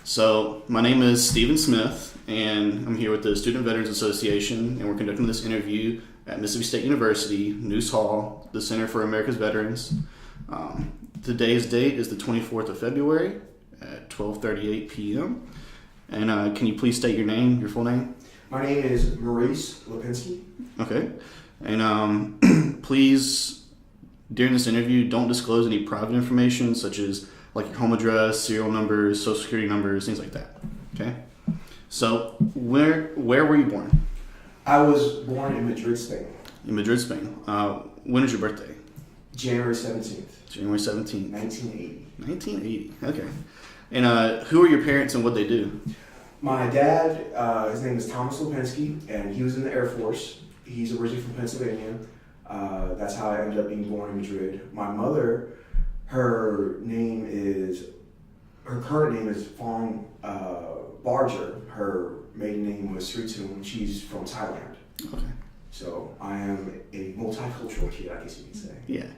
So, my name is Stephen Smith, and I'm here with the Student Veterans Association, and we're conducting this interview at Mississippi State University, Noose Hall, the Center for America's Veterans. Today's date is the 24th of February at 12:38 p.m. And can you please state your name, your full name? My name is Maurice Lipinski. Okay. And please, during this interview, don't disclose any private information such as like your home address, serial numbers, social security numbers, things like that. Okay? So, where were you born? I was born in Madrid, Spain. In Madrid, Spain. When is your birthday? January 17th. January 17th. 1980. 1980. Okay. And who are your parents and what they do? My dad, his name is Thomas Lipinski, and he was in the Air Force. He's originally from Pennsylvania. That's how I ended up being born in Madrid. My mother, her current name is Fong Barger. Her maiden name was Sritum. She's from Thailand. Okay. So I am a multicultural kid, I guess you could say. Yeah.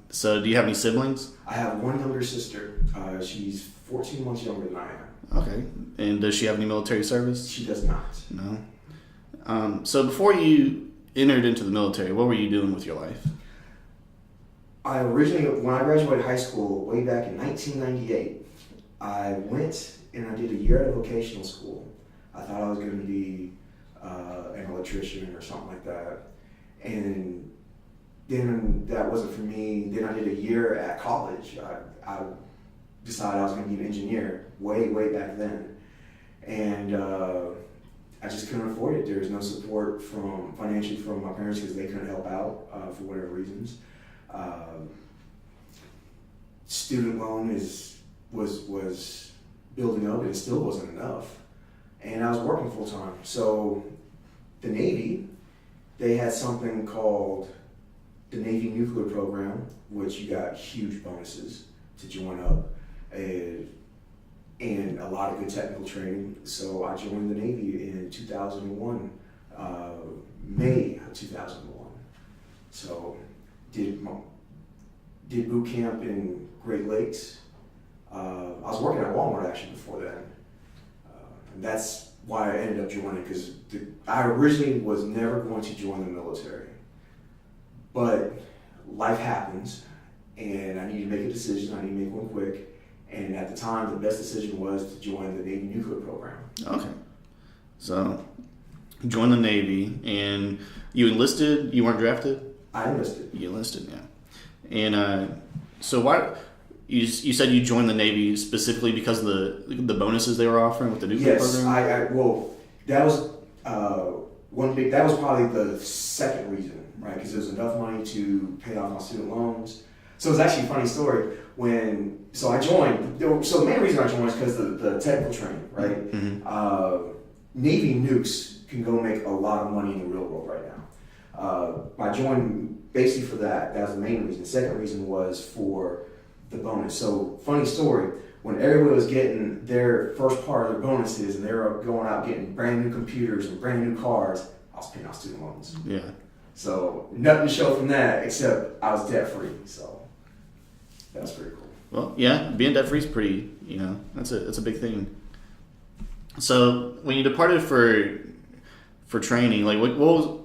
So do you have any siblings? I have one younger sister. She's 14 months younger than I am. Okay. And does she have any military service? She does not. No. So before you entered into the military, what were you doing with your life? When I graduated high school way back in 1998, I went and I did a year at a vocational school. I thought I was going to be an electrician or something like that. And then that wasn't for me. Then I did a year at college. I decided I was going to be an engineer way back then. And I just couldn't afford it. There was no support financially from my parents because they couldn't help out for whatever reasons. Student loan was building up and it still wasn't enough. And I was working full time. So the Navy, they had something called the Navy Nuclear Program, which you got huge bonuses to join up and a lot of good technical training. So I joined the Navy in 2001, May of 2001. So did boot camp in Great Lakes. I was working at Walmart actually before then. And that's why I ended up joining, because I originally was never going to join the military. But life happens, and I needed to make a decision. I needed to make one quick. And at the time, the best decision was to join the Navy Nuclear Program. Okay. So, you joined the Navy, and you enlisted? You weren't drafted? I enlisted. You enlisted, yeah. And so why... You said you joined the Navy specifically because of the bonuses they were offering with the nuclear program? Yes, well, that was that was probably the second reason, right? Because there was enough money to pay off my student loans. So it was actually a funny story. I joined, so the main reason I joined was because of the technical training, right? Mm-hmm. Navy nukes can go make a lot of money in the real world right now. I joined basically for that. That was the main reason. The second reason was for the bonus. So, funny story, when everybody was getting their first part of their bonuses and they were going out getting brand new computers and brand new cars, I was paying off student loans. Yeah. So, nothing to show from that except I was debt free. So, that was pretty cool. Well, yeah, being debt free is pretty, that's a big thing. So, when you departed for training, like what was,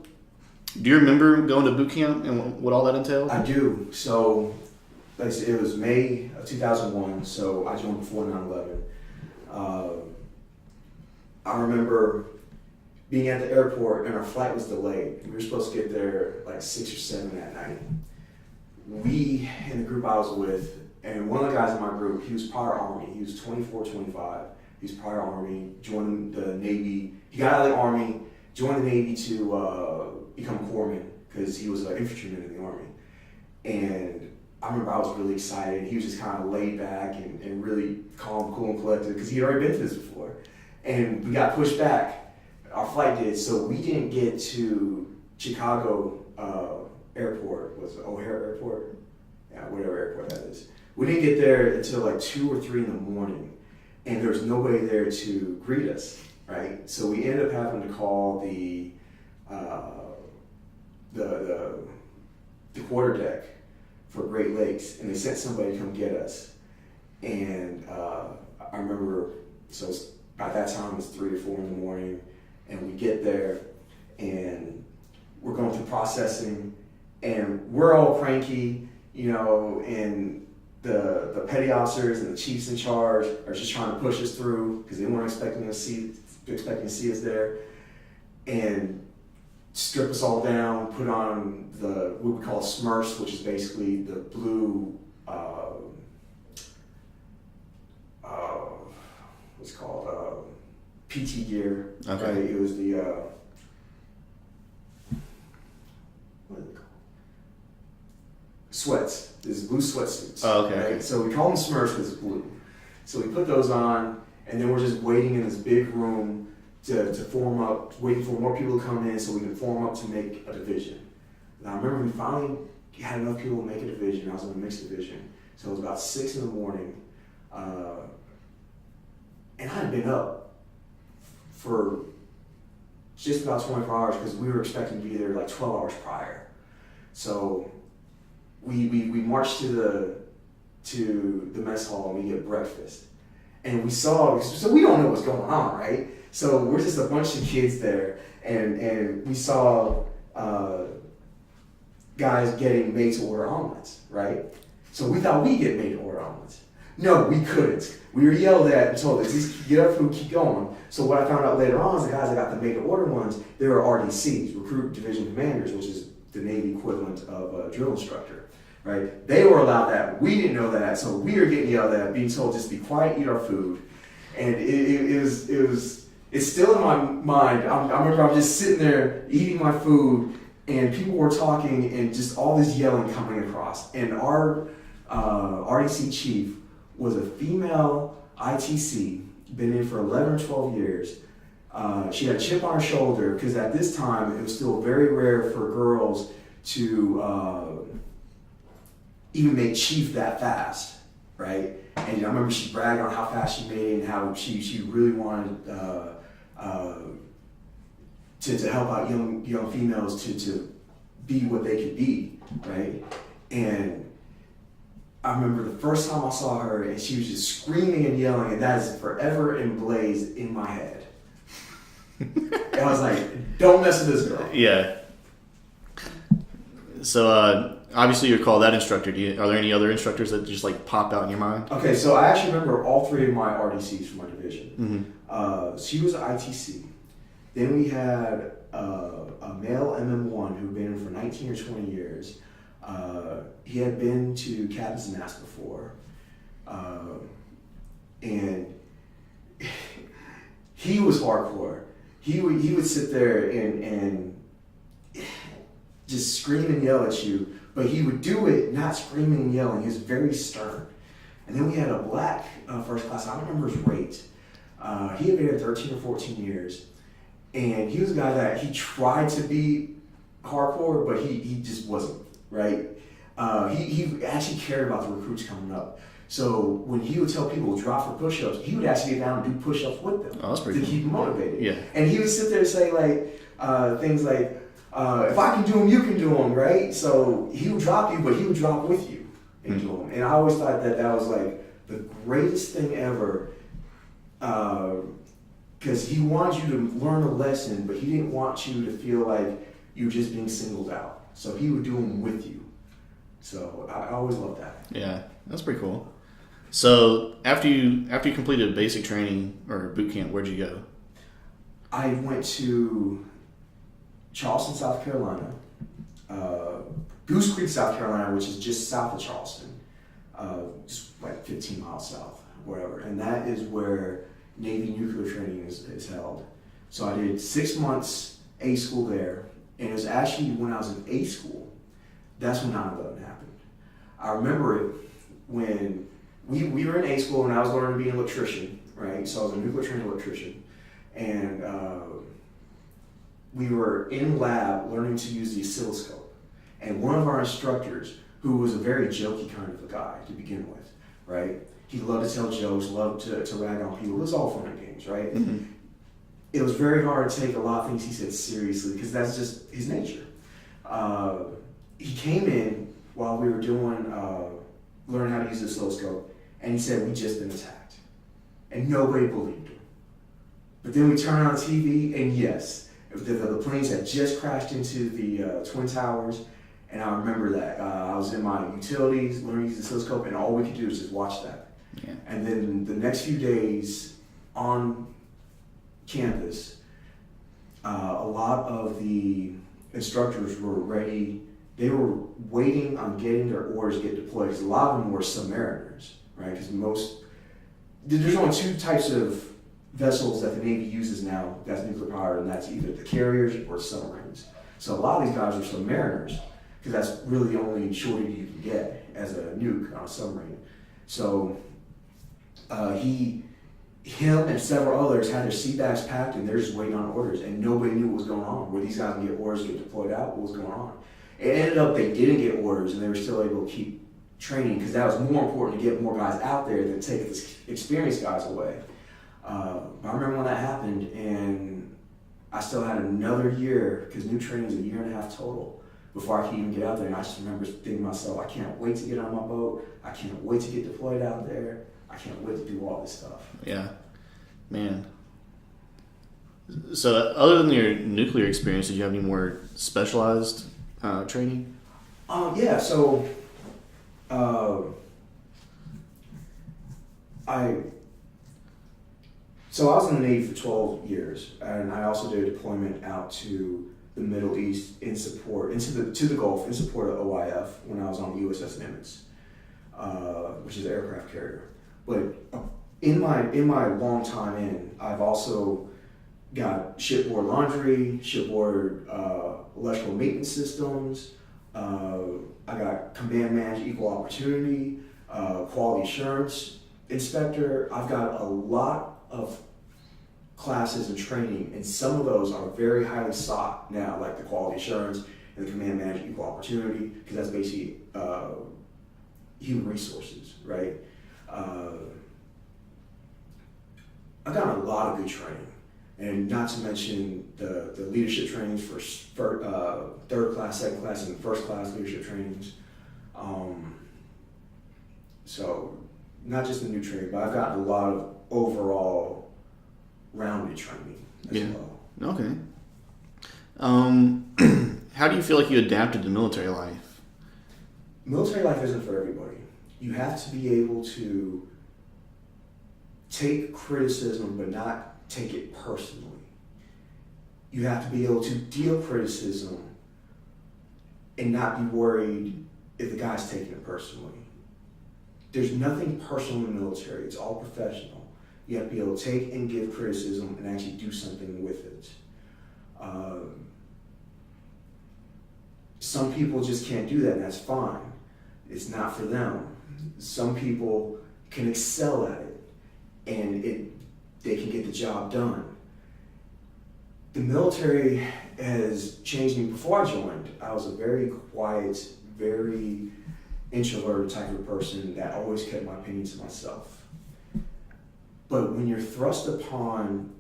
do you remember going to boot camp and what all that entailed? I do. So, like I said, it was May of 2001, so I joined before 9/11. I remember being at the airport and our flight was delayed. We were supposed to get there like 6 or 7 that night. We, in the group I was with, and one of the guys in my group, he was prior Army. He was 24, 25. He was prior Army, joined the Navy. He got out of the Army, joined the Navy to become a corpsman because he was an infantryman in the Army. And I remember I was really excited. He was just kind of laid back and really calm, cool, and collected because he had already been through this before. And we got pushed back. Our flight did, so we didn't get to Chicago Airport. Was it O'Hare Airport? Yeah, whatever airport that is. We didn't get there until like 2 or 3 in the morning, and there was nobody there to greet us, right? So we ended up having to call the quarter deck for Great Lakes, and they sent somebody to come get us. And I remember, at that time it's 3 or 4 in the morning, and we get there, and we're going through processing, and we're all cranky, and the petty officers and the chiefs in charge are just trying to push us through because they weren't expecting to see us there, and strip us all down, put on what we call Smurfs, which is basically the blue, what's it called, PT gear. Okay. Right? It was the, what is it called? Sweats. There's blue sweatsuits. Oh, okay. Right? Okay. So we call them Smurfs because it's blue. So we put those on, and then we're just waiting in this big room to form up, waiting for more people to come in so we can form up to make a division. And I remember we finally had enough people to make a division. I was in a mixed division. So it was about 6 in the morning. And I had been up for just about 24 hours because we were expecting to be there like 12 hours prior. So we marched to the mess hall and we get breakfast. And so we don't know what's going on, right? So we're just a bunch of kids there, and we saw guys getting made to order omelets, right? So we thought we'd get made to order omelets. No, we couldn't. We were yelled at and told us, just get our food, keep going. So what I found out later on is the guys that got the made to order ones, they were RDCs, Recruit Division Commanders, which is the Navy equivalent of a drill instructor, right? They were allowed that. We didn't know that, so we were getting yelled at, being told just be quiet, eat our food. And it's still in my mind. I remember I'm just sitting there eating my food, and people were talking, and just all this yelling coming across. And our RDC chief was a female ITC, been in for 11 or 12 years. She had a chip on her shoulder because at this time it was still very rare for girls to even make chief that fast, right? And I remember she bragged on how fast she made it and how she really wanted to help out young females to be what they could be, right? And I remember the first time I saw her and she was just screaming and yelling, and that is forever emblazed in my head. And I was like, don't mess with this girl. Yeah. So obviously you're called that instructor. Are there any other instructors that just like pop out in your mind? Okay, so I actually remember all 3 of my RDCs from my division. Mm-hmm. She was an ITC. Then we had a male MM1 who'd been in for 19 or 20 years. He had been to Captain's Mast before. And he was hardcore. He would sit there and just scream and yell at you, but he would do it not screaming and yelling. He was very stern. And then we had a black first class. I don't remember his rate. He had been there 13 or 14 years, and he was a guy that he tried to be hardcore, but he just wasn't, right? He actually cared about the recruits coming up. So when he would tell people to drop for push-ups, he would actually get down and do push-ups with them to keep them motivated. Yeah. And he would sit there and say like things like, if I can do them, you can do them, right? So he would drop you, but he would drop with you and do them. And I always thought that was like the greatest thing ever, because he wanted you to learn a lesson, but he didn't want you to feel like you were just being singled out. So he would do them with you. So I always loved that. Yeah, that's pretty cool. So after you completed basic training or boot camp, where'd you go? I went to Charleston, South Carolina, Goose Creek, South Carolina, which is just south of Charleston, just like 15 miles south, whatever. And that is where Navy nuclear training is held. So I did 6 months A school there, and it was actually when I was in A school, that's when 9/11 happened. I remember it when we were in A school and I was learning to be an electrician, right? So I was a nuclear trained electrician, and we were in lab learning to use the oscilloscope. And one of our instructors, who was a very jokey kind of a guy to begin with, right? He loved to tell jokes, loved to rag on people. It was all fun and games, right? Mm-hmm. It was very hard to take a lot of things he said seriously because that's just his nature. He came in while we were doing learning how to use the oscilloscope, and he said, "We just been attacked." and nobody believed him. But then we turn on TV, and yes, the planes had just crashed into the Twin Towers, and I remember that. I was in my utilities, learning to use the oscilloscope, and all we could do was just watch that. Yeah. And then the next few days on campus, a lot of the instructors were ready. They were waiting on getting their orders to get deployed, because a lot of them were submariners, right? Because there's only two types of vessels that the Navy uses now that's nuclear powered, and that's either the carriers or submarines. So a lot of these guys are submariners, because that's really the only shortage you can get as a nuke on a submarine. So him and several others had their sea bags packed, and they're just waiting on orders, and nobody knew what was going on. Were these guys going to get orders to get deployed out? What was going on? It ended up they didn't get orders, and they were still able to keep training, because that was more important to get more guys out there than take the experienced guys away. I remember when that happened, and I still had another year, because new training is a year and a half total before I could even get out there. And I just remember thinking to myself, I can't wait to get on my boat. I can't wait to get deployed out there. I can't wait to do all this stuff. Yeah, man. So other than your nuclear experience, did you have any more specialized training? Yeah, so I was in the Navy for 12 years, and I also did a deployment out to the Middle East in support, to the Gulf in support of OIF when I was on the USS Nimitz, which is an aircraft carrier. But in my long time in, I've also got shipboard laundry, shipboard electrical maintenance systems. I got command managed equal opportunity, quality assurance inspector. I've got a lot of classes and training, and some of those are very highly sought now, like the quality assurance and the command managed equal opportunity, because that's basically human resources, right? I've gotten a lot of good training, and not to mention the leadership trainings for third class, second class, and first class leadership trainings. So not just the new training, but I've gotten a lot of overall rounded training as well. Okay. How do you feel like you adapted to military life? Military life isn't for everybody. You have to be able to take criticism, but not take it personally. You have to be able to deal criticism and not be worried if the guy's taking it personally. There's nothing personal in the military. It's all professional. You have to be able to take and give criticism and actually do something with it. Some people just can't do that, and that's fine. It's not for them. Some people can excel at it, and they can get the job done. The military has changed me. Before I joined, I was a very quiet, very introverted type of person that always kept my opinions to myself. But when you're thrust upon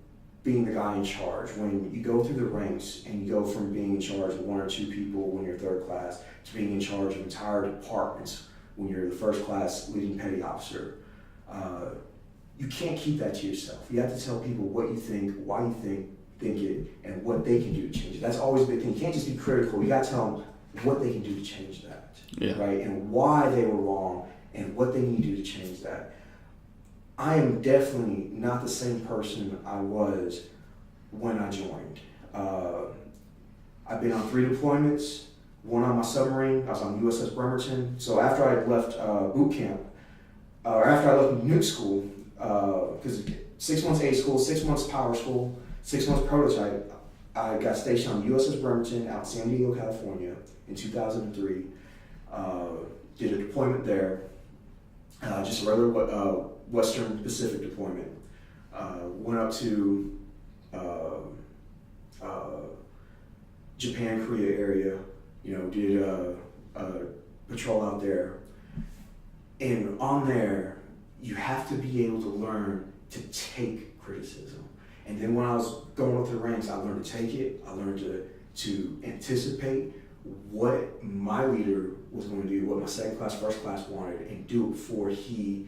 being the guy in charge, when you go through the ranks and you go from being in charge of one or two people when you're third class to being in charge of entire departments when you're the first class leading petty officer, you can't keep that to yourself. You have to tell people what you think, why you think it, and what they can do to change it. That's always a big thing. You can't just be critical. You got to tell them what they can do to change that, right? And why they were wrong and what they need to do to change that. I am definitely not the same person I was when I joined. I've been on 3 deployments, one on my submarine. I was on USS Bremerton. So after I left boot camp, or after I left nuke school, because 6 months A school, 6 months power school, 6 months prototype, I got stationed on USS Bremerton out in San Diego, California in 2003. Did a deployment there, just a regular Western Pacific deployment. Went up to Japan, Korea area, did a patrol out there. And on there, you have to be able to learn to take criticism. And then when I was going up the ranks, I learned to take it. I learned to anticipate what my leader was going to do, what my second class, first class wanted, and do it before he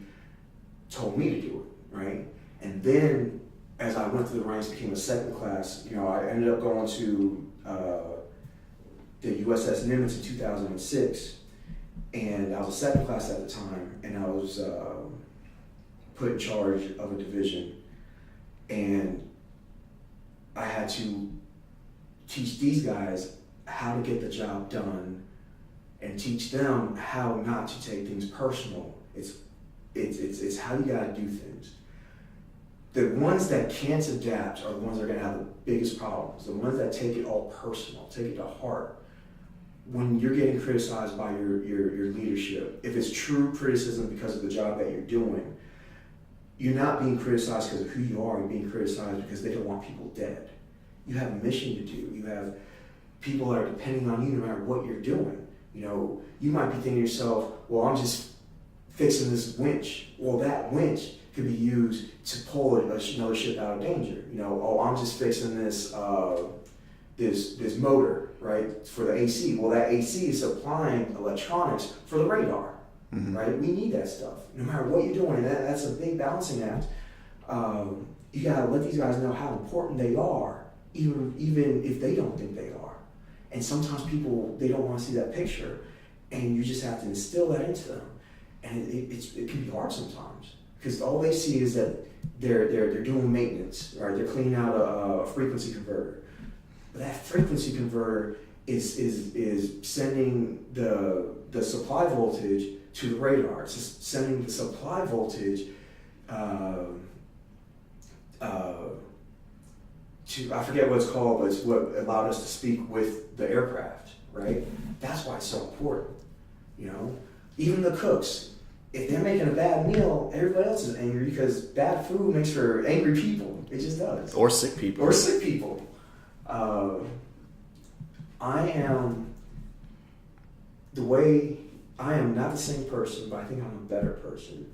told me to do it, right? And then as I went through the ranks, became a second class, I ended up going to the USS Nimitz in 2006. And I was a second class at the time, and I was put in charge of a division. And I had to teach these guys how to get the job done and teach them how not to take things personal. It's how you gotta do things. The ones that can't adapt are the ones that are gonna have the biggest problems. The ones that take it all personal, take it to heart. When you're getting criticized by your leadership, if it's true criticism because of the job that you're doing, you're not being criticized because of who you are, you're being criticized because they don't want people dead. You have a mission to do. You have people that are depending on you no matter what you're doing. You might be thinking to yourself, well, I'm just fixing this winch. Well, that winch could be used to pull another ship out of danger. I'm just fixing this this motor, right, for the AC. Well, that AC is supplying electronics for the radar, right? We need that stuff. No matter what you're doing, and that's a big balancing act. You gotta let these guys know how important they are, even if they don't think they are. And sometimes people, they don't want to see that picture, and you just have to instill that into them. And it can be hard sometimes, because all they see is that they're doing maintenance, right? They're cleaning out a frequency converter. But that frequency converter is sending the supply voltage to the radar. It's just sending the supply voltage to, I forget what it's called, but it's what allowed us to speak with the aircraft, right? That's why it's so important, Even the cooks, if they're making a bad meal, everybody else is angry because bad food makes for angry people. It just does. Or sick people. I am not the same person, but I think I'm a better person.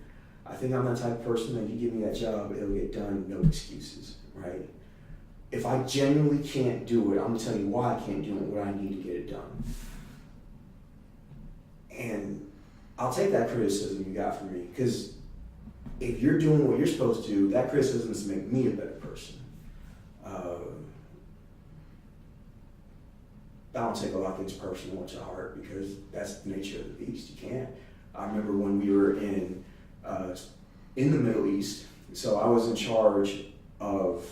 I think I'm the type of person that you give me that job, it'll get done, no excuses, right? If I genuinely can't do it, I'm gonna tell you why I can't do it, what I need to get it done. And I'll take that criticism you got from me, because if you're doing what you're supposed to do, that criticism is to make me a better person. I don't take a lot of things personal to heart because that's the nature of the beast. You can't. I remember when we were in the Middle East, so I was in charge of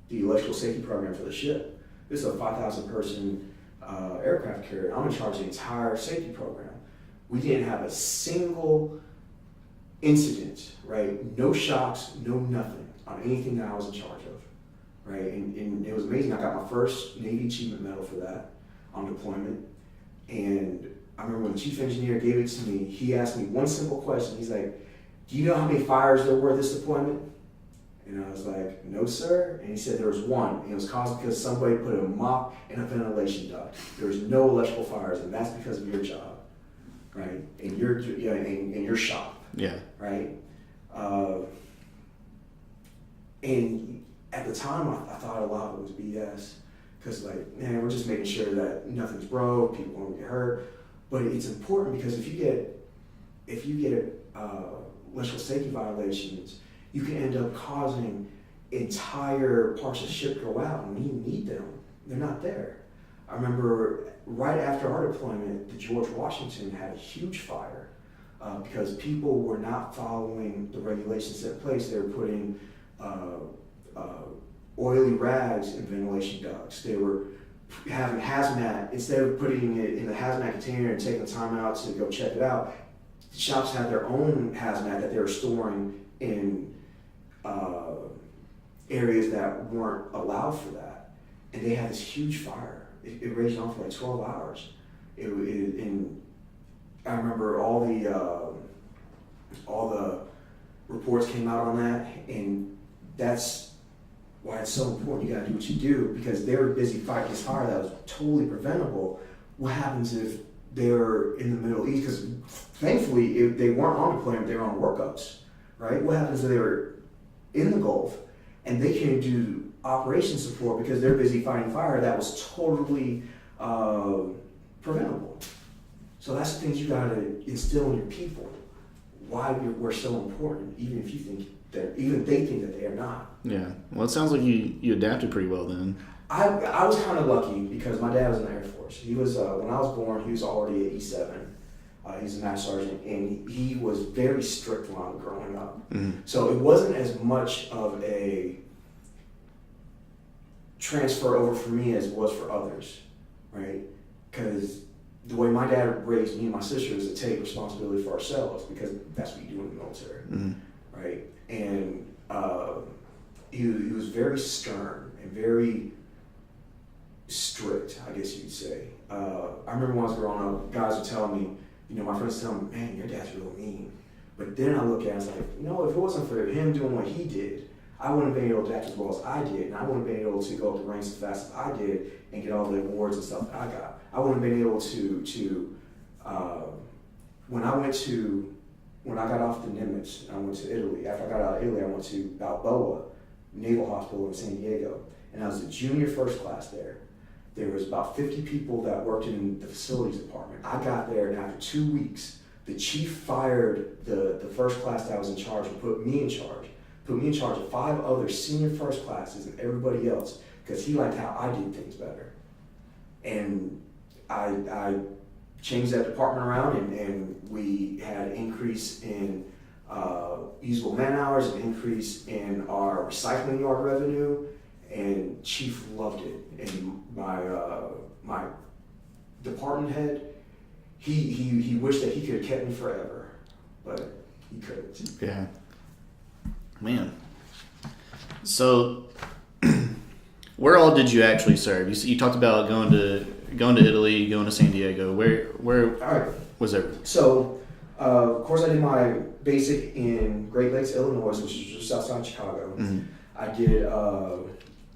the electrical safety program for the ship. This is a 5,000 person aircraft carrier. I'm in charge of the entire safety program. We didn't have a single incident, right? No shocks, no nothing on anything that I was in charge of, right? And it was amazing. I got my first Navy Achievement Medal for that on deployment. And I remember when the chief engineer gave it to me, he asked me one simple question. He's like, do you know how many fires there were this deployment? And I was like, no, sir. And he said there was one. And it was caused because somebody put a mop in a ventilation duct. There was no electrical fires, and that's because of your job, right? And in your shop. Yeah. Right? And at the time, I thought a lot of it was BS. Because, man, we're just making sure that nothing's broke, people won't get hurt. But it's important because if you get electrical safety violations, you can end up causing entire parts of the ship go out, and when you need them, they're not there. I remember right after our deployment, the George Washington had a huge fire because people were not following the regulations set in place. They were putting oily rags in ventilation ducts. They were having hazmat, instead of putting it in the hazmat container and taking the time out to go check it out, shops had their own hazmat that they were storing in areas that weren't allowed for that. And they had this huge fire. It raged on for 12 hours. And I remember all the reports came out on that, and that's why it's so important. You gotta do what you do, because they were busy fighting this fire that was totally preventable. What happens if they were in the Middle East? Because thankfully, if they weren't on deployment, they were on workups, right? What happens if they were in the Gulf and they can't do operation support because they're busy fighting fire that was totally preventable? So that's the things you gotta instill in your people. why we're so important, even if you think even they think that they are not. Yeah. Well, it sounds like you adapted pretty well then. I was kind of lucky because my dad was in the Air Force. He was when I was born, he was already at E7. He's a master sergeant, and he was very strict when I was growing up. Mm-hmm. So it wasn't as much of a transfer over for me as it was for others, right? Because the way my dad raised me and my sister is to take responsibility for ourselves, because that's what you do in the military, right? And he was very stern and very strict, I guess you could say. I remember when I was growing up, guys would tell me, my friends tell me, man, your dad's real mean. But then I look at it and it's like, if it wasn't for him doing what he did, I wouldn't have been able to act as well as I did, and I wouldn't have been able to go up the ranks as fast as I did and get all the awards and stuff that I got. I wouldn't have been able to when I got off the Nimitz and I went to Italy. After I got out of Italy, I went to Balboa Naval Hospital in San Diego, and I was a junior first class there. There was about 50 people that worked in the facilities department. I got there, and after 2 weeks, the chief fired the first class that was in charge and put me in charge. Put me in charge of 5 other senior first classes and everybody else, because he liked how I did things better. And I changed that department around, and we had an increase in usable man hours, an increase in our recycling yard revenue, and chief loved it. And my department head, he wished that he could have kept me forever, but he couldn't. Yeah. Man. So, where all did you actually serve? You talked about going to Italy, going to San Diego. Where all right. was everything? So, of course, I did my basic in Great Lakes, Illinois, which is just outside Chicago. Mm-hmm. I did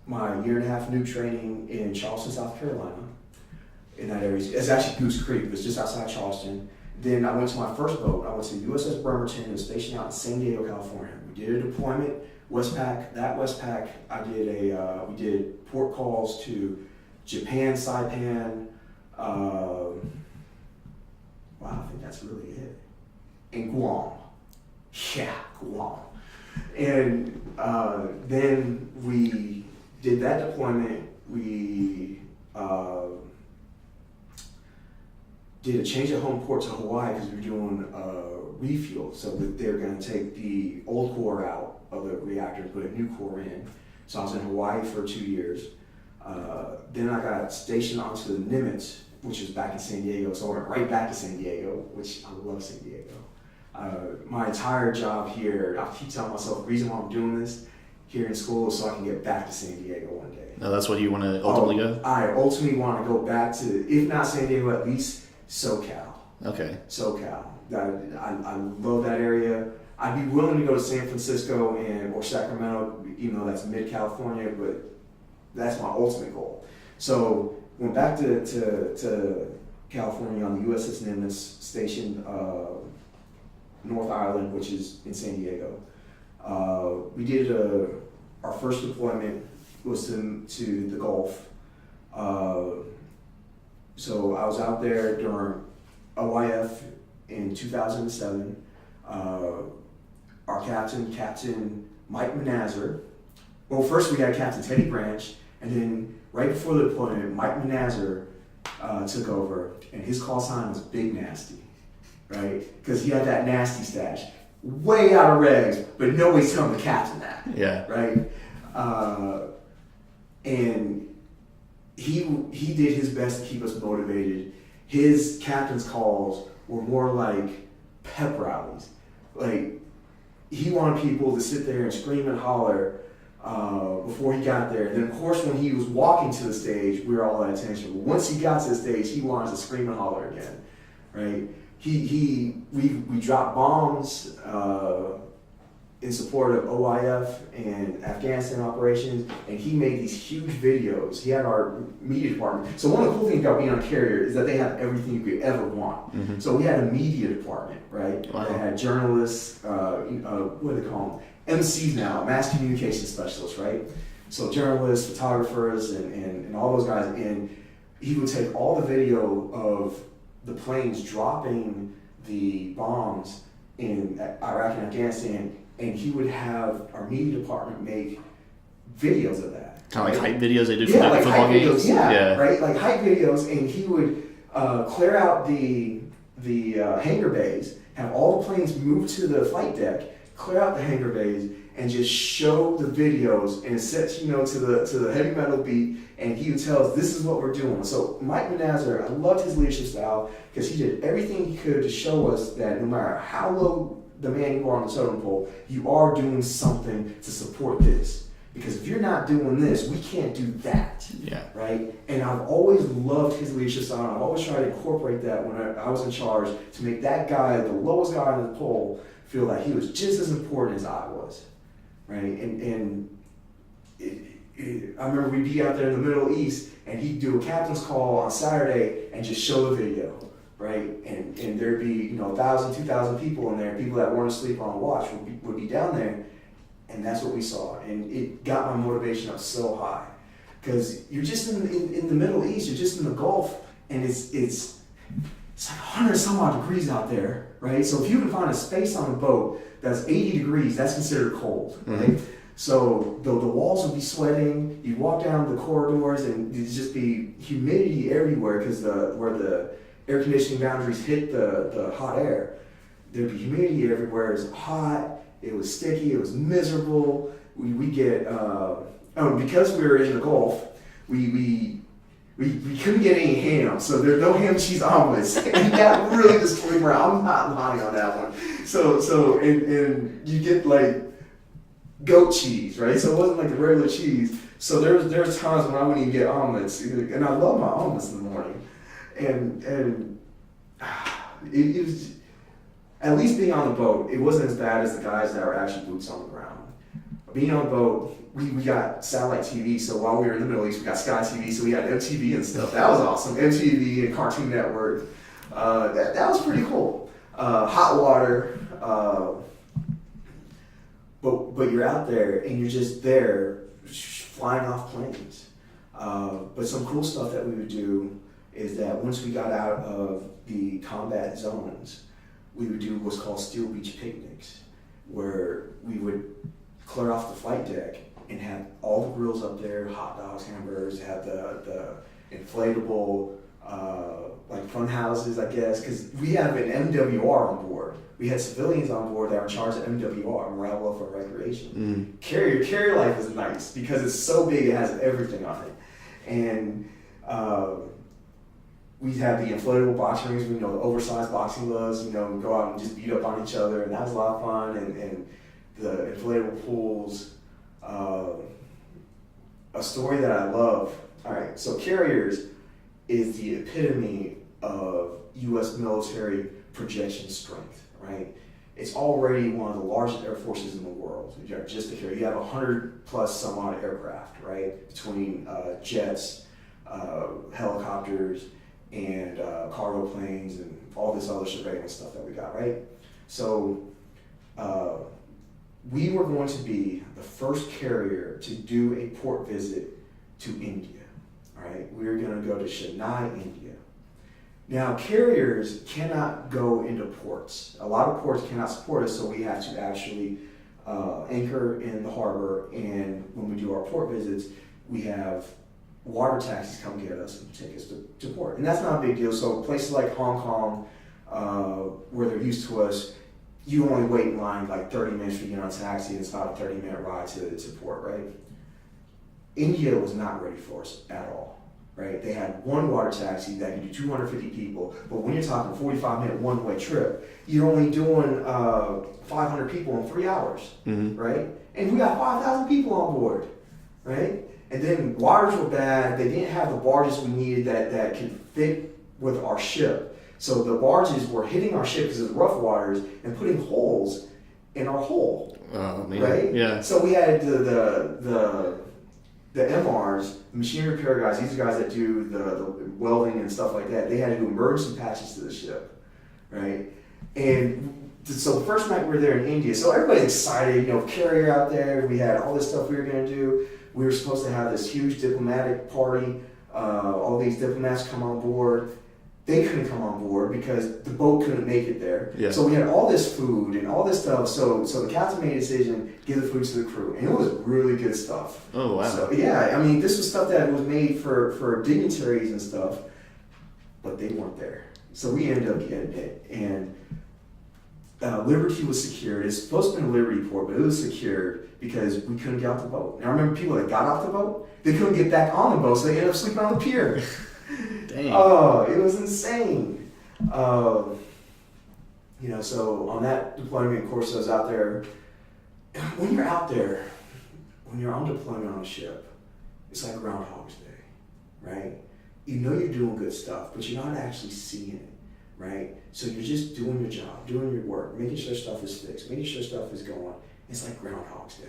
my 1.5 year nuke training in Charleston, South Carolina. In that area, it's actually Goose Creek, but it's just outside Charleston. Then I went to my first boat. I went to USS Bremerton. It was stationed out in San Diego, California. We did a deployment, Westpac. That Westpac, we did port calls to Japan, Saipan. I think that's really it. And Guam. Yeah, Guam. And then we did that deployment. We did a change at home port to Hawaii because we were doing refuel. So they were going to take the old core out of the reactor and put a new core in. So I was in Hawaii for 2 years. Then I got stationed onto the Nimitz, which was back in San Diego. So I went right back to San Diego, which I love San Diego. My entire job here, I keep telling myself the reason why I'm doing this here in school is so I can get back to San Diego one day. No, that's what you want to ultimately go? I ultimately want to go back to, if not San Diego, at least SoCal. Okay. SoCal. I love that area. I'd be willing to go to San Francisco or Sacramento, even though that's mid-California, but that's my ultimate goal. So went back to California on the USS Nimitz, stationed North Island, which is in San Diego. We did our first deployment was to the Gulf. So I was out there during OIF in 2007. Our Captain Mike Manazar. Well, first we had Captain Teddy Branch, and then right before the deployment, Mike Manazar took over, and his call sign was Big Nasty, right? Because he had that nasty stash, way out of regs, but nobody's telling the captain that. Yeah. Right? And he did his best to keep us motivated. His captain's calls were more like pep rallies. Like, he wanted people to sit there and scream and holler before he got there. And then, of course, when he was walking to the stage, we were all at attention. But once he got to the stage, he wanted to scream and holler again, right? We dropped bombs in support of OIF and Afghanistan operations, and he made these huge videos. He had our media department. So one of the cool things about being on a carrier is that they have everything you could ever want. Mm-hmm. So we had a media department, right? Wow. They had journalists, what do they call them? MCs now, mass communication specialists, right? So journalists, photographers, and all those guys. And he would take all the video of the planes dropping the bombs in Iraq and Afghanistan, and he would have our media department make videos of that. Kind of like hype videos they did for like football games. Videos, right? Like hype videos, and he would clear out the hangar bays, have all the planes move to the flight deck, clear out the hangar bays, and just show the videos and set to the heavy metal beat, and he would tell us this is what we're doing. So Mike Manazar, I loved his leadership style because he did everything he could to show us that no matter how low the man you are on the totem pole, you are doing something to support this. Because if you're not doing this, we can't do that. Yeah. Right? And I've always loved his leadership style. I've always tried to incorporate that when I was in charge to make that guy, the lowest guy on the pole, feel like he was just as important as I was. Right? And I remember we'd be out there in the Middle East and he'd do a captain's call on Saturday and just show the video. Right? And there'd be 1,000, 2,000 people in there, people that weren't asleep on watch would be down there. And that's what we saw, and it got my motivation up so high, because you're just in the Middle East, you're just in the Gulf, and it's like 100 some odd degrees out there, right? So if you can find a space on the boat that's 80 degrees, that's considered cold, right? Mm-hmm. So the walls would be sweating. You walk down the corridors, and it'd just be humidity everywhere, because where the air conditioning boundaries hit the hot air, there'd be humidity everywhere. It was hot. It was sticky. It was miserable. We get because we were in the Gulf, we couldn't get any ham, so there's no ham cheese omelets, and that really disclaimer. I'm not lying on that one. So and you get like goat cheese, right? So it wasn't like the regular cheese. So there's times when I wouldn't even get omelets, and I love my omelets in the morning, and it was. At least being on the boat, it wasn't as bad as the guys that were actually boots on the ground. Being on the boat, we got satellite TV, so while we were in the Middle East, we got Sky TV, so we had MTV and stuff. That was awesome. MTV and Cartoon Network. That was pretty cool. Hot water. But you're out there, and you're just there flying off planes. But some cool stuff that we would do is that once we got out of the combat zones, we would do what's called Steel Beach picnics, where we would clear off the flight deck and have all the grills up there, hot dogs, hamburgers, have the inflatable like fun houses, I guess, because we have an MWR on board. We had civilians on board that were in charge of MWR, Morale, Welfare, Recreation. Carrier life is nice because it's so big, it has everything on it. And we'd have the inflatable boxing rings, the oversized boxing gloves, go out and just beat up on each other, and that was a lot of fun. And the inflatable pools. A story that I love. All right, so Carriers is the epitome of U.S. military projection strength, right? It's already one of the largest air forces in the world. Just to carry, you have 100 plus some odd aircraft, right? Between jets, helicopters, and cargo planes, and all this other surveillance stuff that we got, right? So we were going to be the first carrier to do a port visit to India, right? We were going to go to Chennai, India. Now, carriers cannot go into ports. A lot of ports cannot support us, so we have to actually anchor in the harbor, and when we do our port visits, we have water taxis come get us and take us to port. And that's not a big deal. So places like Hong Kong, where they're used to us, you only wait in line like 30 minutes for you to get on a taxi, and it's about a 30-minute ride to port, right? India was not ready for us at all, right? They had one water taxi that could do 250 people, but when you're talking 45-minute one-way trip, you're only doing 500 people in 3 hours, right? And we got 5,000 people on board, right? And then waters were bad. They didn't have the barges we needed that could fit with our ship. So the barges were hitting our ship because it was rough waters and putting holes in our hull. Oh, man. Right? Yeah. So we had the MRs, the machine repair guys, these are guys that do the welding and stuff like that. They had to do emergency patches to the ship, right? And so the first night we were there in India, so everybody's excited, carrier out there. We had all this stuff we were going to do. We were supposed to have this huge diplomatic party. All these diplomats come on board. they couldn't come on board because the boat couldn't make it there. Yeah. So we had all this food and all this stuff. So the captain made a decision, give the food to the crew. And it was really good stuff. Oh, wow. So, yeah, I mean, this was stuff that was made for dignitaries and stuff, but they weren't there. So we ended up getting it. And Liberty was secured. It's supposed to be a Liberty port, but it was secured because we couldn't get off the boat. And I remember people that got off the boat, they couldn't get back on the boat, so they ended up sleeping on the pier. Dang. Oh, it was insane. You know, so on that deployment, of course, I was out there. When you're out there, when you're on deployment on a ship, it's like Groundhog's Day, right? You know you're doing good stuff, but you're not actually seeing it, right? So you're just doing your job, doing your work, making sure stuff is fixed, making sure stuff is going. It's like Groundhog's Day.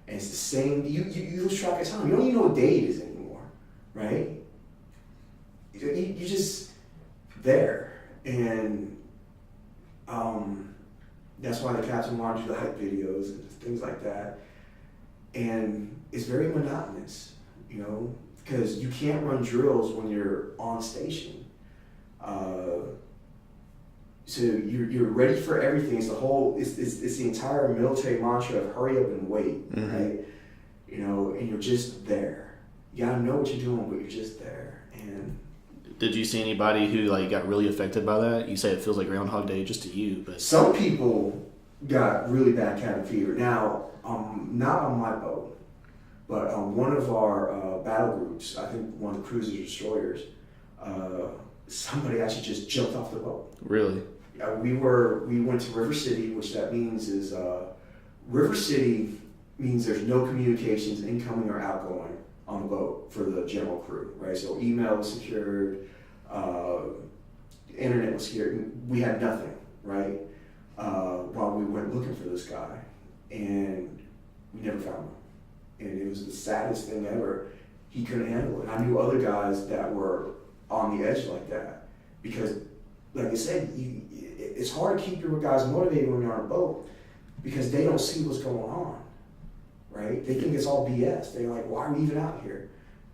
And it's the same, you lose track of time. You don't even know what day it is anymore, right? You're just there. And that's why the captain wanted to do the hype videos and things like that. And it's very monotonous, you know, because you can't run drills when you're on station. So you're ready for everything. It's the whole, it's the entire military mantra of hurry up and wait, Mm-hmm. right? You know, and you're just there. You gotta know what you're doing, but you're just there. And did you see anybody who like got really affected by that? You say it feels like Groundhog Day just to you, but some people got really bad cabin fever. Now, not on my boat, but on one of our battle groups, I think one of the cruisers or destroyers, somebody actually just jumped off the boat. really? We went to River City, which that means is River City means there's no communications incoming or outgoing on the boat for the general crew, right? So email was secured, internet was secured. We had nothing, right? While we went looking for this guy, and we never found him. And it was the saddest thing ever. He couldn't handle it. I knew other guys that were on the edge like that because, like I said, it's hard to keep your guys motivated when you're on a boat because they don't see what's going on, right? They think it's all BS. They're like, why are we even out here?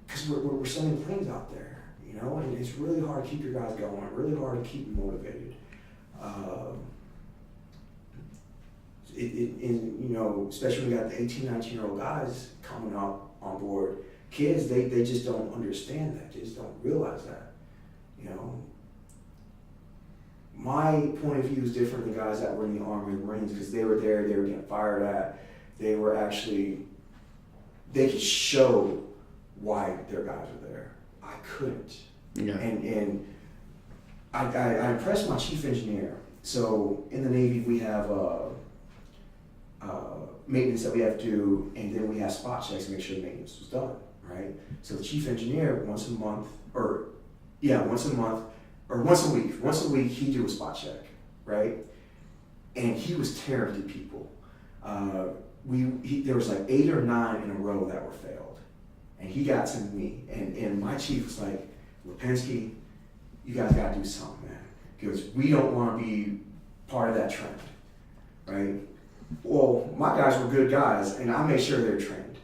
Because we're sending planes out there, you know, and it's really hard to keep your guys going, really hard to keep them motivated. And, you know, especially when you got the 18, 19-year-old guys coming up on board, kids, they just don't understand that. They just don't realize that, you know. My point of view is different than guys that were in the Army and Marines because they were there, they were getting fired at, they were actually, they could show why their guys were there. I couldn't. Yeah. And I impressed my chief engineer. So in the Navy, we have maintenance that we have to do, and then we have spot checks to make sure the maintenance was done, right? So the chief engineer, once a week, he'd do a spot check, right? And he was tearing through people. There was like 8 or 9 in a row that were failed. And he got to me, and my chief was like, Lipinski, you guys gotta do something, man. Because we don't wanna be part of that trend, right? Well, my guys were good guys, and I made sure they were trained.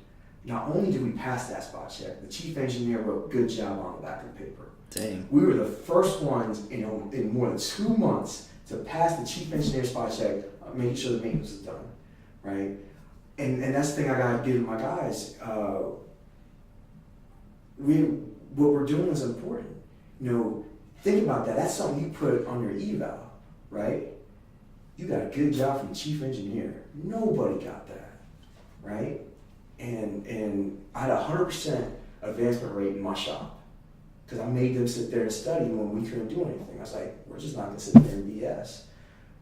Not only did we pass that spot check, the chief engineer wrote good job on the back of the paper. Dang. We were the first ones in more than 2 months to pass the chief engineer spot check, making sure the maintenance is done, right? And that's the thing I gotta give to my guys. What we're doing is important. You know, think about that. That's something you put on your eval, right? You got a good job from the chief engineer. Nobody got that, right? And I had a 100% advancement rate in my shop because I made them sit there and study when we couldn't do anything. I was like, we're just not gonna sit there and BS.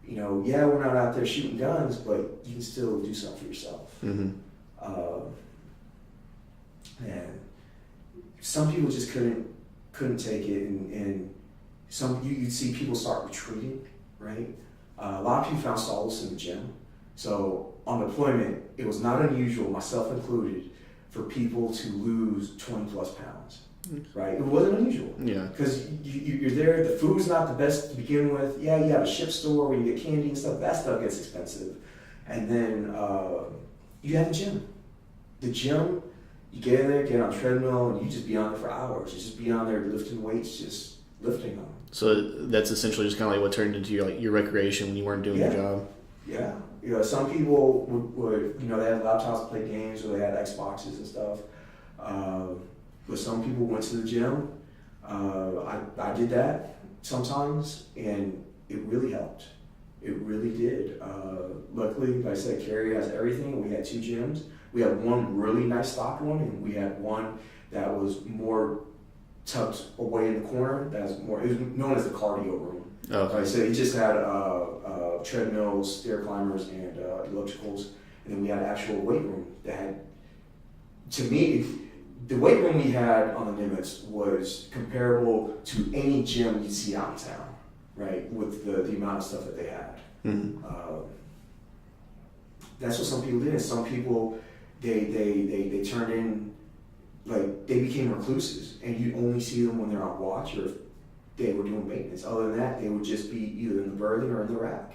You know, yeah, we're not out there shooting guns, but you can still do something for yourself. Mm-hmm. And some people just couldn't take it, and some you'd see people start retreating, right? A lot of people found solace in the gym. So on deployment, it was not unusual, myself included, for people to lose 20 plus pounds, right? It wasn't unusual. Yeah. Because you're there, the food's not the best to begin with. Yeah, you have a ship store where you get candy and stuff. That stuff gets expensive. And then you have the gym. The gym, you get in there, get on a treadmill, and you just be on there for hours. You just be on there lifting weights, just lifting them. So that's essentially just kind of like what turned into your recreation when you weren't doing your job. Yeah. Some people would they had laptops to play games, or they had Xboxes and stuff. But some people went to the gym. I did that sometimes, and it really helped. It really did. Luckily, like I said, Cary has everything. We had 2 gyms. We had one really nice stocked one, and we had one that was more tucked away in the corner. It was known as the cardio room. Okay. So it just had treadmills, stair climbers, and ellipticals. And then we had an actual weight room that had, to me, the weight room we had on the Nimitz was comparable to any gym you'd see out in town, right? With the amount of stuff that they had. Mm-hmm. That's what some people did. And some people, they turned in, like, they became recluses, and you only see them when they're on watch or if they were doing maintenance. Other than that, they would just be either in the berthing or in the rack,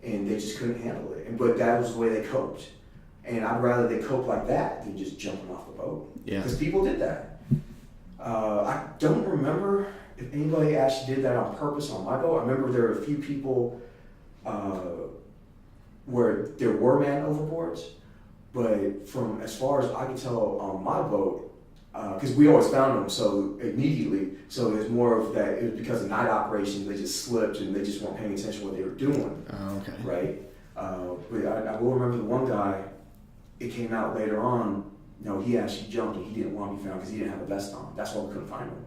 and they just couldn't handle it. But that was the way they coped. And I'd rather they cope like that than just jumping off the boat. Yeah. Because people did that. I don't remember if anybody actually did that on purpose on my boat. I remember there were a few people where there were man overboards, but from as far as I can tell on my boat, because we always found them so immediately, so there's more of that. It was because of night operations, they just slipped and they just weren't paying attention to what they were doing. Oh, okay. Right? But I will remember the one guy, it came out later on, he actually jumped and he didn't want to be found because he didn't have a vest on. That's why we couldn't find him.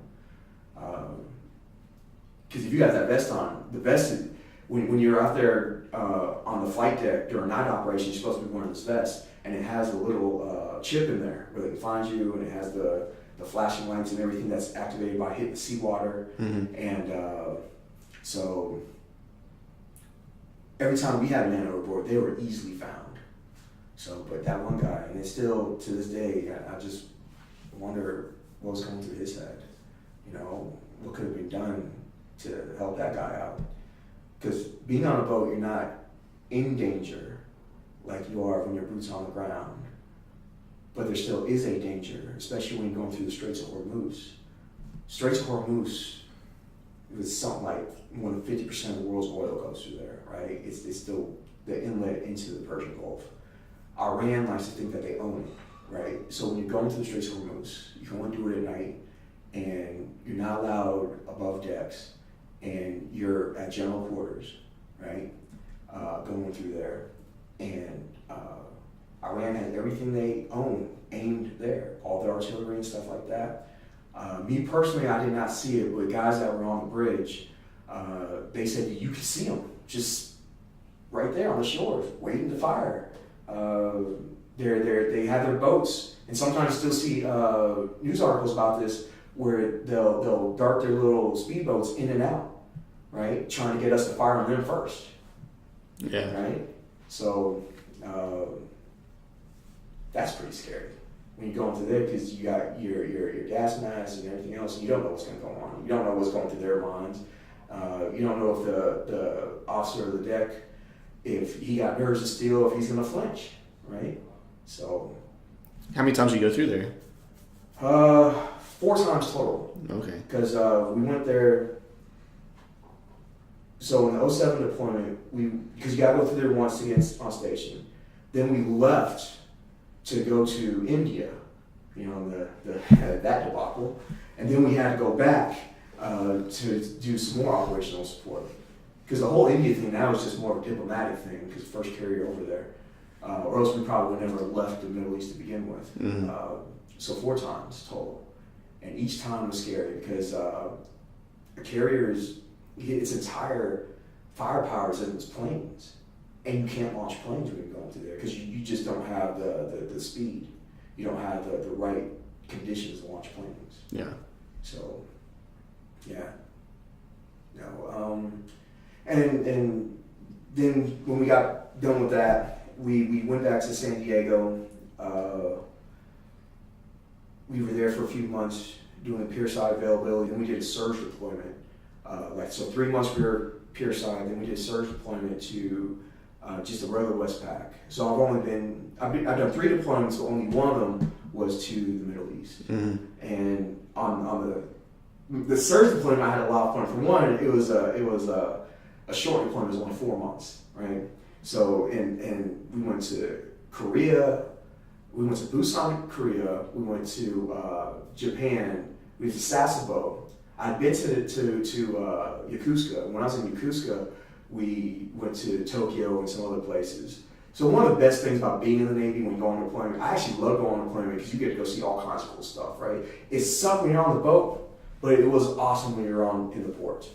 Because if you got that vest on, the vest is, when you're out there on the flight deck during night operation, you're supposed to be wearing this vest, and it has a little chip in there where they can find you, and it has the flashing lights and everything that's activated by hitting the seawater. Mm-hmm. And so every time we had a man overboard, they were easily found. So, but that one guy, and it's still to this day, I just wonder what was going through his head. What could have been done to help that guy out? Because being on a boat, you're not in danger like you are when your boots on the ground. But there still is a danger, especially when you're going through the Straits of Hormuz. Straits of Hormuz is something like more than 50% of the world's oil goes through there, right? It's still the inlet into the Persian Gulf. Iran likes to think that they own it, right? So when you're going through the Straits of Hormuz, you can only do it at night, and you're not allowed above decks, and you're at general quarters, right? Going through there, and Iran had everything they own aimed there, all the artillery and stuff like that. Me personally, I did not see it, but guys that were on the bridge, they said you could see them just right there on the shores, waiting to fire. They have their boats, and sometimes you still see news articles about this where they'll dart their little speedboats in and out, right, trying to get us to fire on them first. Yeah. Right. So that's pretty scary when you go into there, because you got your gas masks and everything else, and you don't know what's going to go on. You don't know what's going through their minds. You don't know if the officer of the deck, if he got nerves of steel, if he's going to flinch, right? So, how many times did you go through there? 4 times total. Okay. Because we went there. So in the 07 deployment, because you got to go through there once to get on station. Then we left to go to India, that debacle, and then we had to go back to do some more operational support. Because the whole India thing now is just more of a diplomatic thing, because first carrier over there, or else we probably would never left the Middle East to begin with. Mm-hmm. So 4 times total, and each time was scary because a carrier its entire firepower is in its planes, and you can't launch planes when you're going through there because you just don't have the speed. You don't have the right conditions to launch planes. Yeah. So, yeah. No. And then when we got done with that, we went back to San Diego. We were there for a few months doing the pier side availability. Then we did a surge deployment. So 3 months we were pier side. Then we did a surge deployment to just the regular Westpac. So I've done 3 deployments, but only one of them was to the Middle East. Mm-hmm. And on the surge deployment, I had a lot of fun. For one, it was a short deployment. It was only 4 months, right? So, and we went to Korea, we went to Busan, Korea, we went to Japan, we went to Sasebo. I'd been to Yokosuka. When I was in Yokosuka, we went to Tokyo and some other places. So one of the best things about being in the Navy when you go on deployment, I actually love going on deployment because you get to go see all kinds of cool stuff, right? It sucked when you're on the boat, but it was awesome when you're in the port.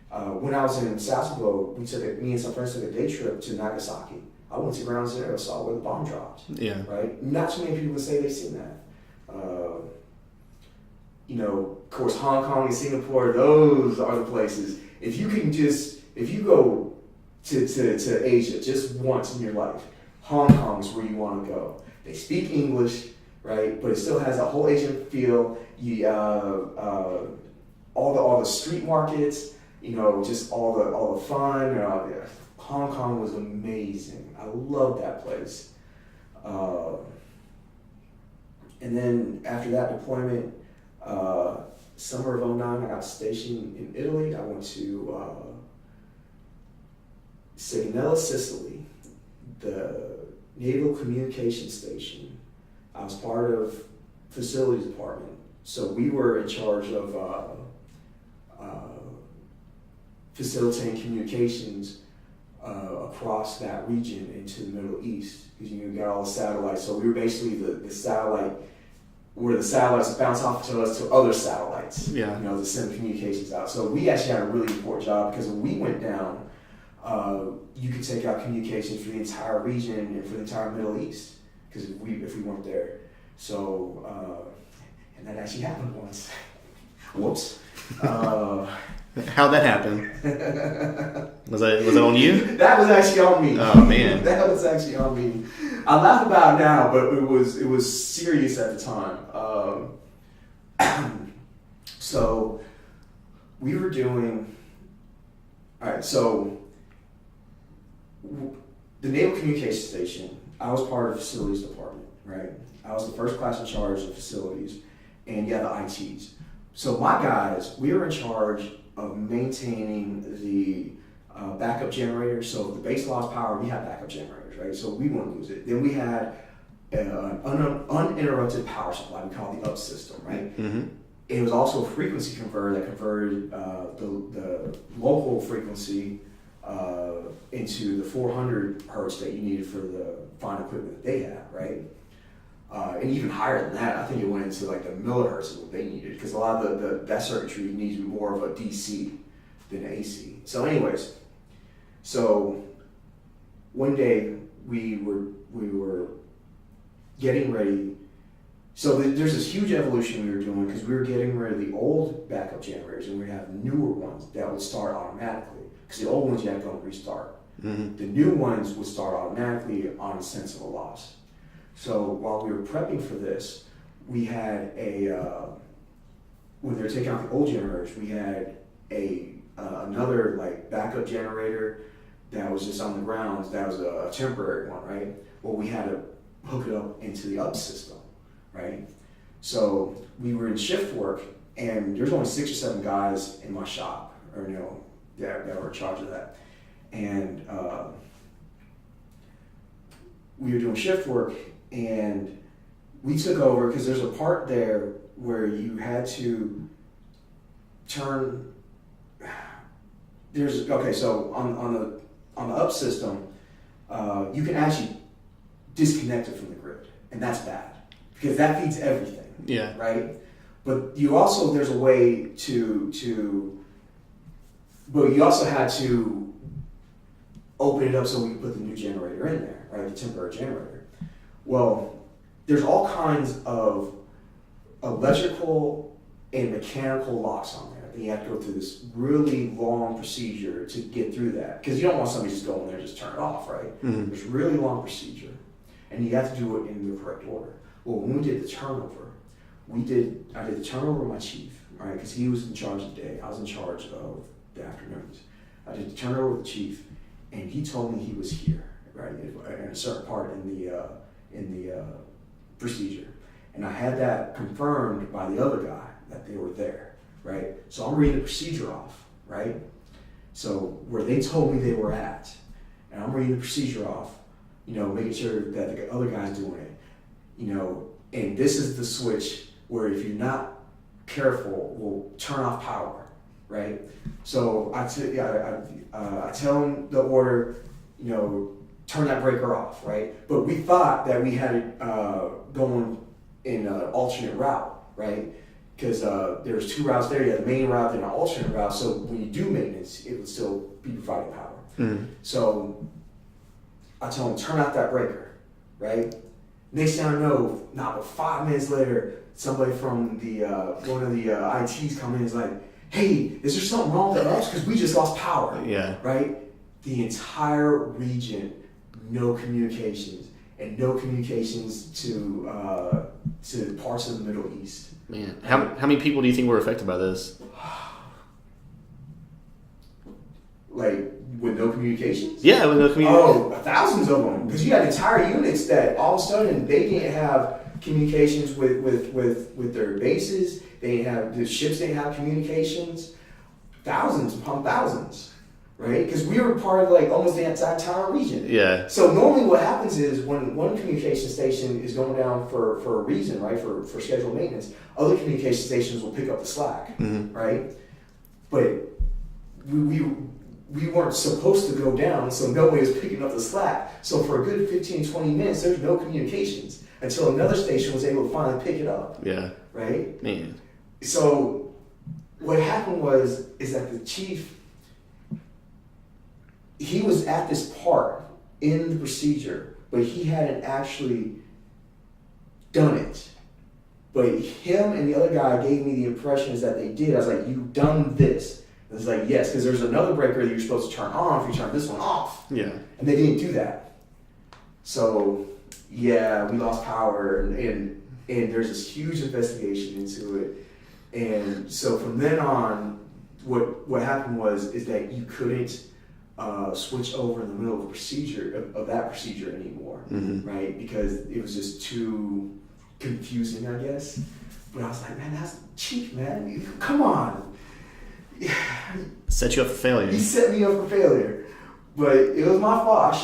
When I was in Sasebo, me and some friends took a day trip to Nagasaki. I went to ground zero, saw where the bomb dropped. Yeah. Right? Not too many people say they've seen that. Of course, Hong Kong and Singapore, those are the places. If you go to Asia just once in your life, Hong Kong is where you want to go. They speak English, right? But it still has a whole Asian feel. All the street markets, just all the fun. Hong Kong was amazing. I loved that place. And then after that deployment, summer of '09, I got stationed in Italy. I went to Sigonella, Sicily, the Naval Communication Station. I was part of facilities department. So we were in charge of facilitating communications across that region into the Middle East, because you got all the satellites. So we were basically the satellite, where the satellites bounce off to us to other satellites, to send communications out. So we actually had a really important job, because when we went down, you could take out communications for the entire region and for the entire Middle East, because if we weren't there. So, and that actually happened once. Whoops. How'd that happen? Was it on you? That was actually on me. Oh man. That was actually on me. I laugh about it now, but it was serious at the time. So we were doing. All right. So the Naval Communication Station, I was part of the facilities department, right? I was the first class in charge of facilities, and the ITs. So my guys, we were in charge of maintaining the backup generators. So the base lost power, we had backup generators, right? So we wouldn't lose it. Then we had an uninterrupted power supply. We call it the up system, right? Mm-hmm. It was also a frequency converter that converted the local frequency into the 400 hertz that you needed for the fine equipment that they had, right? And even higher than that, I think it went into like the millihertz of what they needed, because a lot of that circuitry needs more of a DC than AC. So anyways, one day we were getting ready. So there's this huge evolution we were doing, because we were getting rid of the old backup generators, and we have newer ones that would start automatically, because the old ones you had to go and restart. Mm-hmm. The new ones would start automatically on a sense of a loss. So while we were prepping for this, we had when they were taking out the old generators, we had another like backup generator that was just on the ground. That was a temporary one, right? Well, we had to hook it up into the up system, right? So we were in shift work, and there's only 6 or 7 guys in my shop, or that were in charge of that, and we were doing shift work. And we took over, because there's a part there where you had to turn. So on the up system, you can actually disconnect it from the grid, and that's bad, because that feeds everything. Yeah. Right. But you also there's a way but you also had to open it up so we could put the new generator in there, right? The temporary generator. Well, there's all kinds of electrical and mechanical locks on there. And you have to go through this really long procedure to get through that, because you don't want somebody just go in there and just turn it off, right? Mm-hmm. There's a really long procedure, and you have to do it in the correct order. Well, when we did the turnover, I did the turnover with my chief, right? Because he was in charge of the day. I was in charge of the afternoons. I did the turnover with the chief, and he told me he was here, right? In a certain part in the procedure. And I had that confirmed by the other guy that they were there, right? So I'm reading the procedure off, right? So where they told me they were at, and I'm reading the procedure off, making sure that the other guy's doing it, and this is the switch where if you're not careful, will turn off power, right? So I tell them the order, turn that breaker off, right? But we thought that we had it going in an alternate route, right? Because there's 2 routes there. You have the main route and an alternate route. So when you do maintenance, it would still be providing power. Mm-hmm. So I tell them, turn out that breaker, right? Next thing I know, not but 5 minutes later, somebody from the one of the ITs come in and is like, hey, is there something wrong with us? Because we just lost power. Yeah. Right? The entire region, no communications, and no communications to parts of the Middle East. Man, how many people do you think were affected by this? Like, with no communications? Yeah, with no communications. Oh, thousands of them. Because you had entire units that all of a sudden they didn't have communications with their bases. The ships didn't have communications. Thousands upon thousands, right? Because we were part of almost the entire region. Yeah. So normally what happens is when one communication station is going down for a reason, right, for scheduled maintenance, other communication stations will pick up the slack, Mm-hmm. right? But we weren't supposed to go down, so nobody was picking up the slack. So for a good 15, 20 minutes, there's no communications until another station was able to finally pick it up. Yeah. Right? Man. So what happened is that the chief, he was at this part in the procedure, but he hadn't actually done it. But him and the other guy gave me the impressions that they did. I was like, you've done this. And it's like, yes, because there's another breaker that you're supposed to turn on if you turn this one off. Yeah. And they didn't do that. So, yeah, we lost power, and there's this huge investigation into it. And so from then on, what happened is that you couldn't switch over in the middle of a procedure, of that procedure anymore, Mm-hmm. right? Because it was just too confusing, I guess. But I was like, man, that's cheap, man. Come on. Set you up for failure. He set me up for failure. But it was my fault. I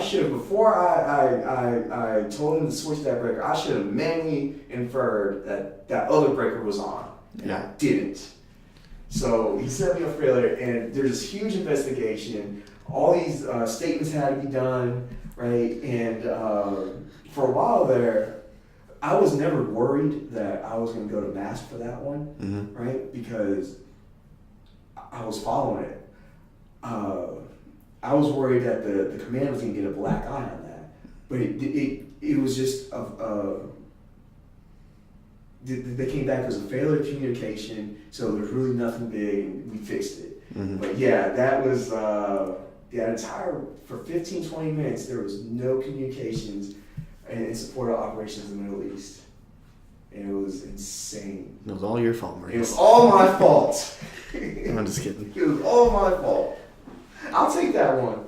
should have before I told him to switch that breaker, I should have manually inferred that other breaker was on. And Yeah. I didn't. So he set me up for failure, and there's this huge investigation. All these statements had to be done, right? And for a while there, I was never worried that I was going to go to mass for that one, Mm-hmm. right? Because I was following it. I was worried that the command was going to get a black eye on that, but it was just they came back as a failure of communication, so there's really nothing big, and we fixed it. Mm-hmm. But yeah, that was for 15, 20 minutes, there was no communications in support of operations in the Middle East. And it was insane. It was all your fault, Maurice. It was all my fault. I'm just kidding. It was all my fault. I'll take that one.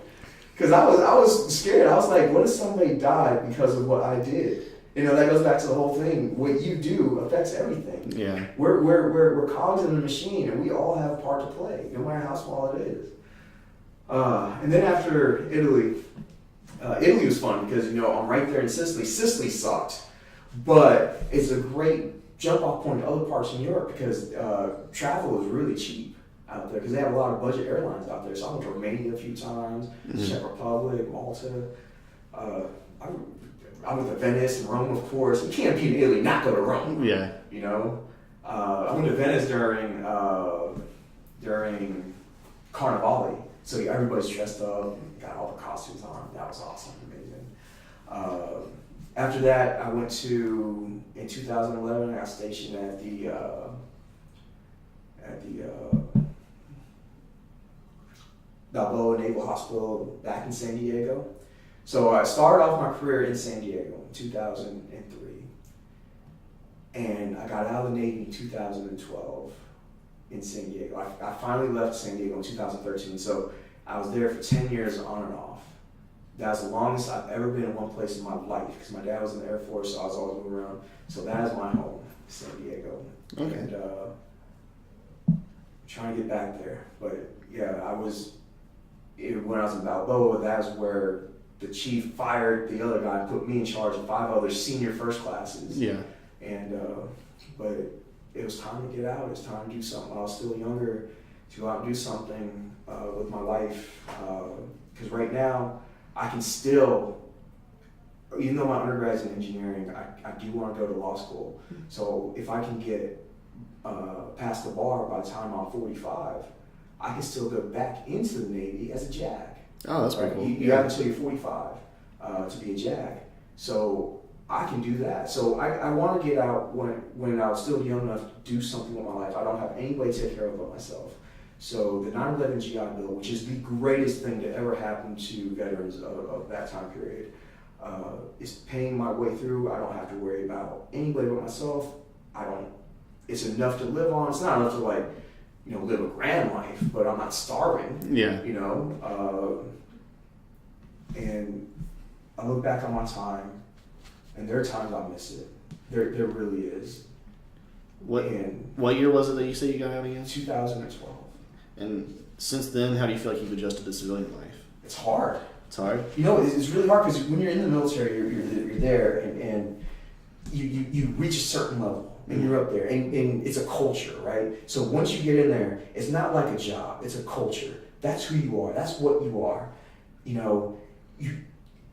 Because I was scared. I was like, what if somebody died because of what I did? That goes back to the whole thing. What you do affects everything. Yeah. We're cogs in the machine, and we all have a part to play, no matter how small it is. And then after Italy, Italy was fun because, I'm right there in Sicily. Sicily sucked. But it's a great jump-off point to other parts in Europe because travel is really cheap out there because they have a lot of budget airlines out there. So I went to Romania a few times, Mm-hmm. Czech Republic, Malta. I went to Venice and Rome, of course. You can't be in Italy, not go to Rome. Yeah. I went to Venice during Carnivale. So everybody's dressed up, got all the costumes on. That was awesome, amazing. After that, I went in 2011, I got stationed at the Balboa Naval Hospital back in San Diego. So I started off my career in San Diego in 2003. And I got out of the Navy in 2012 in San Diego. I finally left San Diego in 2013. So I was there for 10 years on and off. That was the longest I've ever been in one place in my life because my dad was in the Air Force, so I was always moving around. So that is my home, San Diego. Okay. And trying to get back there. But yeah, when I was in Balboa, that's where the chief fired the other guy, put me in charge of 5 other senior first classes. Yeah. And but it was time to get out. It was time to do something. I was still younger, to go out and do something with my life. Because right now, I can still, even though my undergrad's in engineering, I do want to go to law school. So if I can get past the bar by the time I'm 45, I can still go back into the Navy as a JAG. Oh, that's pretty cool. You have until you're 45 to be a JAG. So I can do that. So I want to get out when I was still young enough to do something with my life. I don't have anybody to take care of but myself. So the 9/11 GI Bill, which is the greatest thing to ever happen to veterans of that time period, is paying my way through. I don't have to worry about anybody but myself. It's enough to live on. It's not enough to live a grand life, but I'm not starving. Yeah. And I look back on my time, and there are times I miss it. There really is. What year was it that you said you got out again? 2012. And since then, how do you feel like you've adjusted to civilian life? It's hard. It's hard? It's really hard because when you're in the military, you're there, and you reach a certain level, and you're up there, and it's a culture, right? So once you get in there, it's not like a job, it's a culture. That's who you are, that's what you are.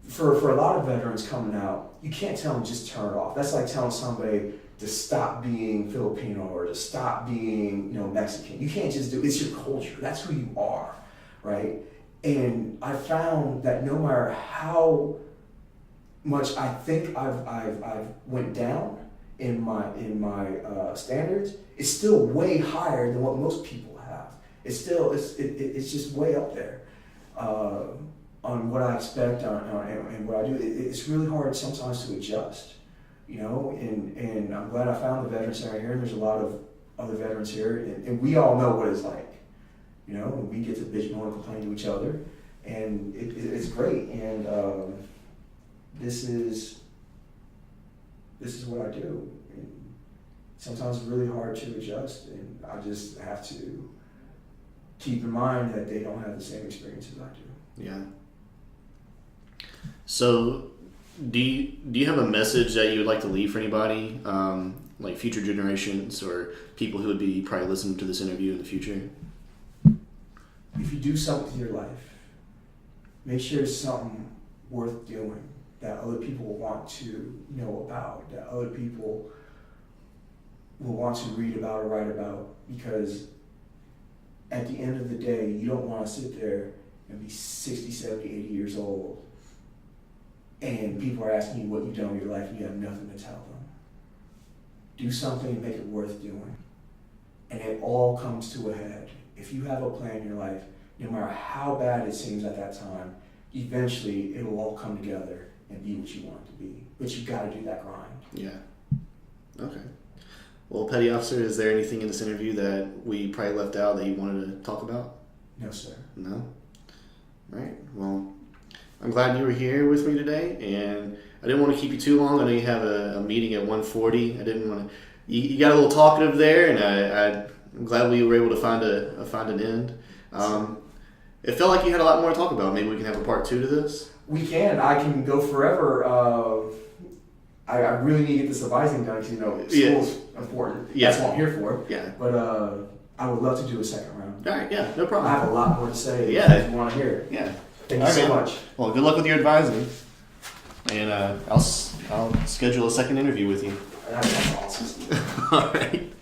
For a lot of veterans coming out, you can't tell them just turn it off. That's like telling somebody to stop being Filipino or to stop being Mexican. You can't just do it. It's your culture. That's who you are, right? And I found that no matter how much I think I've went down in my standards, it's still way higher than what most people have. It's just way up there on what I expect and what I do. It's really hard sometimes to adjust, and I'm glad I found the Veteran Center here, and there's a lot of other veterans here, and we all know what it's like, when we get to bitch, moan, and complain to each other, and it's great, and this is what I do, and sometimes it's really hard to adjust, and I just have to keep in mind that they don't have the same experiences I do. Yeah. So, do you have a message that you would like to leave for anybody, like future generations or people who would be probably listening to this interview in the future? If you do something with your life, make sure it's something worth doing that other people will want to know about, that other people will want to read about or write about, because at the end of the day, you don't want to sit there and be 60, 70, 80 years old and people are asking you what you've done with your life and you have nothing to tell them. Do something and make it worth doing. And it all comes to a head. If you have a plan in your life, no matter how bad it seems at that time, eventually it'll all come together and be what you want it to be. But you got to do that grind. Yeah. Okay. Well, Petty Officer, is there anything in this interview that we probably left out that you wanted to talk about? No, sir. No? All right. Well, I'm glad you were here with me today, and I didn't want to keep you too long. I know you have a meeting at 1:40. I didn't want to. You got a little talkative there, and I'm glad we were able to find an end. It felt like you had a lot more to talk about. Maybe we can have a part 2 to this. We can. I can go forever. I really need to get this advising done because school's important. Yeah. That's what I'm here for. Yeah. But I would love to do a second round. All right. Yeah. No problem. I have a lot more to say. Yeah. If you want to hear it. Yeah. Thank you so much. Well, good luck with your advising, and I'll schedule a second interview with you. That's awesome. All right.